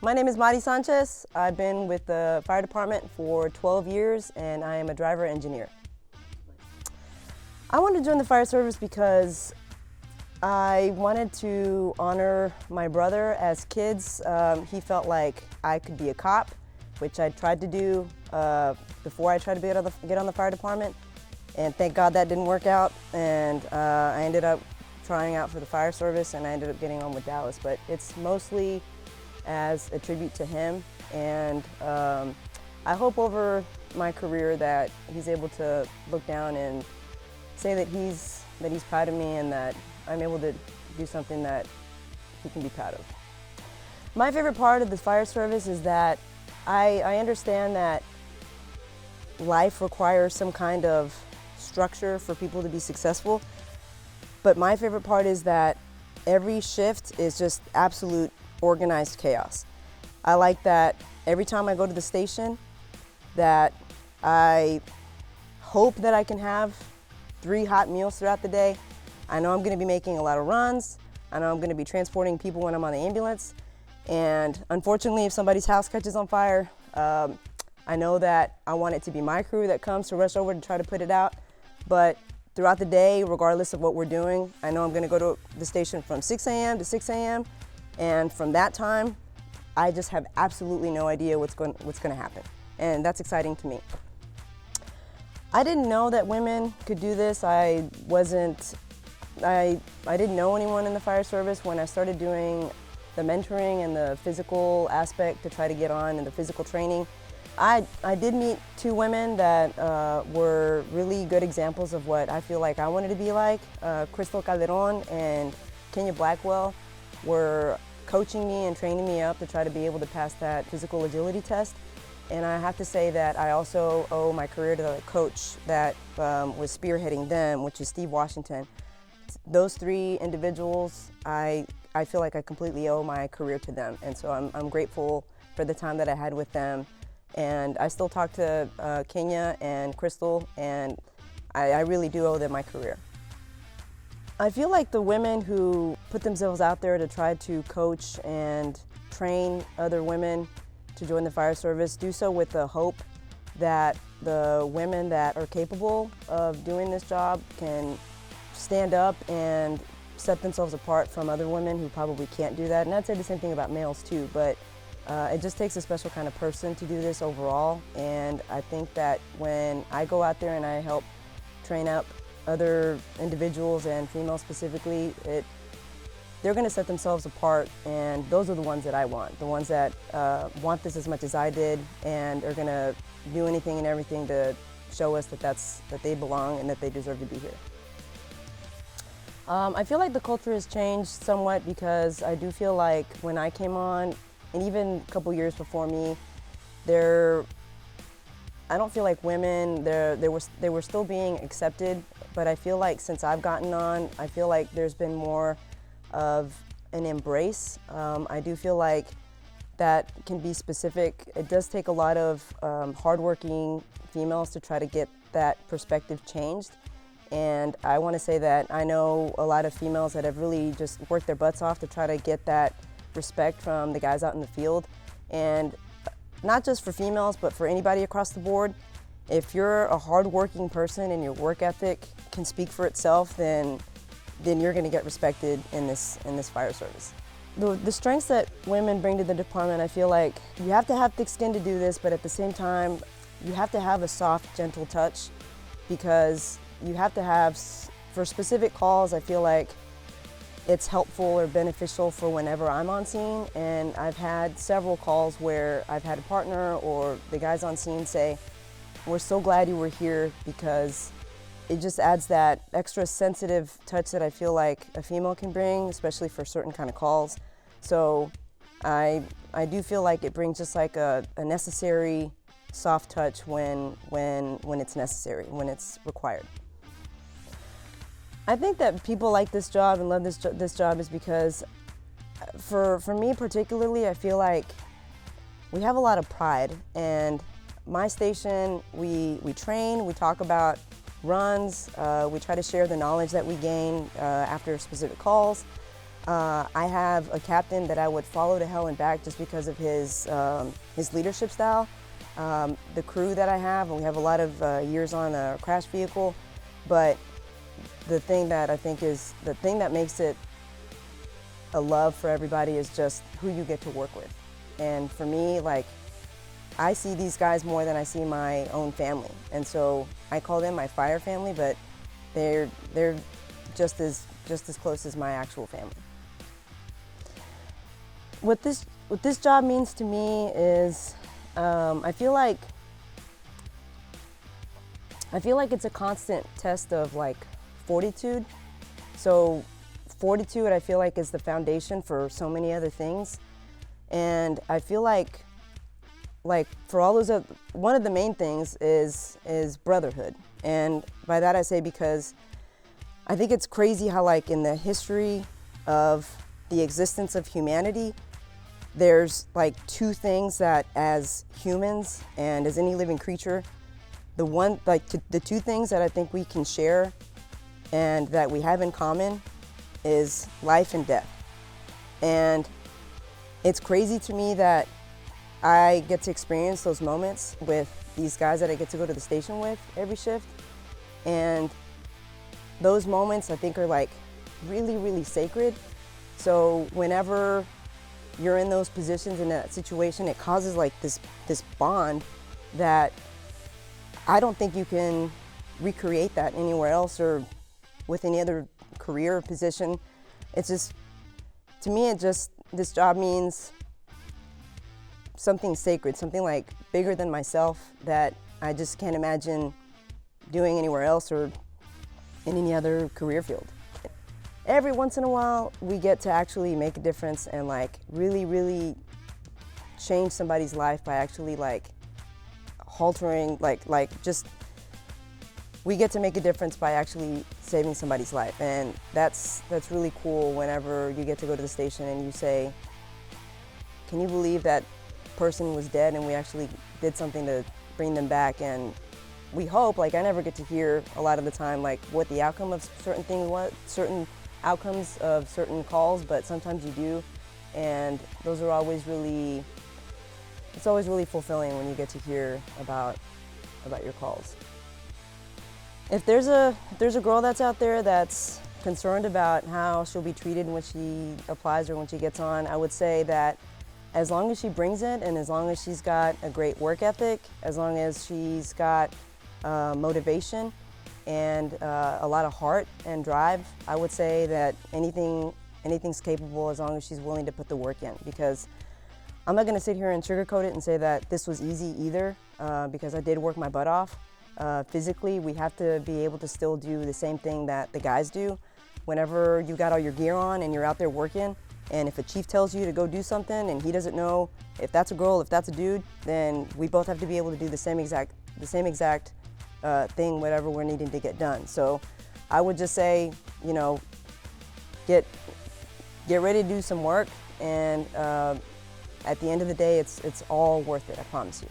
My name is Sanchez. I've been with the fire department for 12 years and I am a driver engineer. I wanted to join the fire service because I wanted to honor my brother. As kids, he felt like I could be a cop, which I tried to do before I tried to get on the fire department. And thank God that didn't work out. And I ended up trying out for the fire service and I ended up getting on with Dallas. But it's mostly as a tribute to him. And I hope over my career that he's able to look down and say that he's proud of me and that I'm able to do something that he can be proud of. My favorite part of the fire service is that I understand that life requires some kind of structure for people to be successful. But my favorite part is that every shift is just absolute organized chaos. I like that every time I go to the station that I hope that I can have 3 hot meals throughout the day. I know I'm going to be making a lot of runs. I know I'm going to be transporting people when I'm on the ambulance. And unfortunately, if somebody's house catches on fire, I know that I want it to be my crew that comes to rush over to try to put it out. But throughout the day, regardless of what we're doing, I know I'm going to go to the station from 6 a.m. to 6 a.m. And from that time, I just have absolutely no idea what's going to happen. And that's exciting to me. I didn't know that women could do this. I didn't know anyone in the fire service. When I started doing the mentoring and the physical aspect to try to get on and the physical training, I did meet 2 women that were really good examples of what I feel like I wanted to be like. Crystal Calderon and Kenya Blackwell were coaching me and training me up to try to be able to pass that physical agility test. And I have to say that I also owe my career to the coach that was spearheading them, which is Steve Washington. Those 3 individuals, I feel like I completely owe my career to them. And so I'm grateful for the time that I had with them. And I still talk to Kenya and Crystal, and I really do owe them my career. I feel like the women who put themselves out there to try to coach and train other women to join the fire service do so with the hope that the women that are capable of doing this job can stand up and set themselves apart from other women who probably can't do that. And I'd say the same thing about males too, but it just takes a special kind of person to do this overall. And I think that when I go out there and I help train up other individuals and females specifically, they're going to set themselves apart, and those are the ones that I want. The ones that want this as much as I did and are going to do anything and everything to show us that they belong and that they deserve to be here. I feel like the culture has changed somewhat because I do feel like when I came on, and even a couple years before me, I don't feel like women, they were still being accepted, but I feel like since I've gotten on, I feel like there's been more of an embrace. I do feel like that can be specific. It does take a lot of hardworking females to try to get that perspective changed. And I want to say that I know a lot of females that have really just worked their butts off to try to get that respect from the guys out in the field. And not just for females, but for anybody across the board. If you're a hardworking person and your work ethic can speak for itself, then you're going to get respected in this fire service. The strengths that women bring to the department, I feel like you have to have thick skin to do this, but at the same time, you have to have a soft, gentle touch, because you have to have, for specific calls, I feel like it's helpful or beneficial for whenever I'm on scene. And I've had several calls where I've had a partner or the guys on scene say, "We're so glad you were here," because it just adds that extra sensitive touch that I feel like a female can bring, especially for certain kind of calls. So I do feel like it brings just like a necessary soft touch when it's necessary, when it's required. I think that people like this job and love this job is because, for me particularly, I feel like we have a lot of pride. And my station, we train, we talk about runs, we try to share the knowledge that we gain after specific calls. I have a captain that I would follow to hell and back just because of his leadership style. The crew that I have, and we have a lot of years on a crash vehicle, but the thing that I think is, the thing that makes it a love for everybody is just who you get to work with. And for me, like, I see these guys more than I see my own family. And so I call them my fire family, but they're just as close as my actual family. What this job means to me is, I feel like it's a constant test of like fortitude. So fortitude, I feel like, is the foundation for so many other things. And I feel like for all those, one of the main things is brotherhood. And by that I say because I think it's crazy how, like, in the history of the existence of humanity, there's like two things that as humans and as any living creature, the two things that I think we can share and that we have in common is life and death. And it's crazy to me that I get to experience those moments with these guys that I get to go to the station with every shift. And those moments, I think, are like really, really sacred. So whenever you're in those positions, in that situation, it causes like this bond that I don't think you can recreate that anywhere else or with any other career or position. It's just, to me, this job means something sacred, something like bigger than myself that I just can't imagine doing anywhere else or in any other career field. Every once in a while, we get to actually make a difference and like really, really change somebody's life by actually like haltering, we get to make a difference by actually saving somebody's life. And that's really cool whenever you get to go to the station and you say, can you believe that person was dead and we actually did something to bring them back? And we hope, like, I never get to hear a lot of the time like what the outcome of certain things was, certain outcomes of certain calls, but sometimes you do. And those are always really, it's always really fulfilling when you get to hear about your calls. If there's a girl that's out there that's concerned about how she'll be treated when she applies or when she gets on, I would say that as long as she brings it and as long as she's got a great work ethic, as long as she's got motivation and a lot of heart and drive, I would say that anything's capable as long as she's willing to put the work in. Because I'm not going to sit here and sugarcoat it and say that this was easy either, because I did work my butt off. Physically, we have to be able to still do the same thing that the guys do. Whenever you got all your gear on and you're out there working, and if a chief tells you to go do something and he doesn't know if that's a girl, if that's a dude, then we both have to be able to do the same exact thing, whatever we're needing to get done. So I would just say, you know, get ready to do some work, and at the end of the day, it's all worth it, I promise you.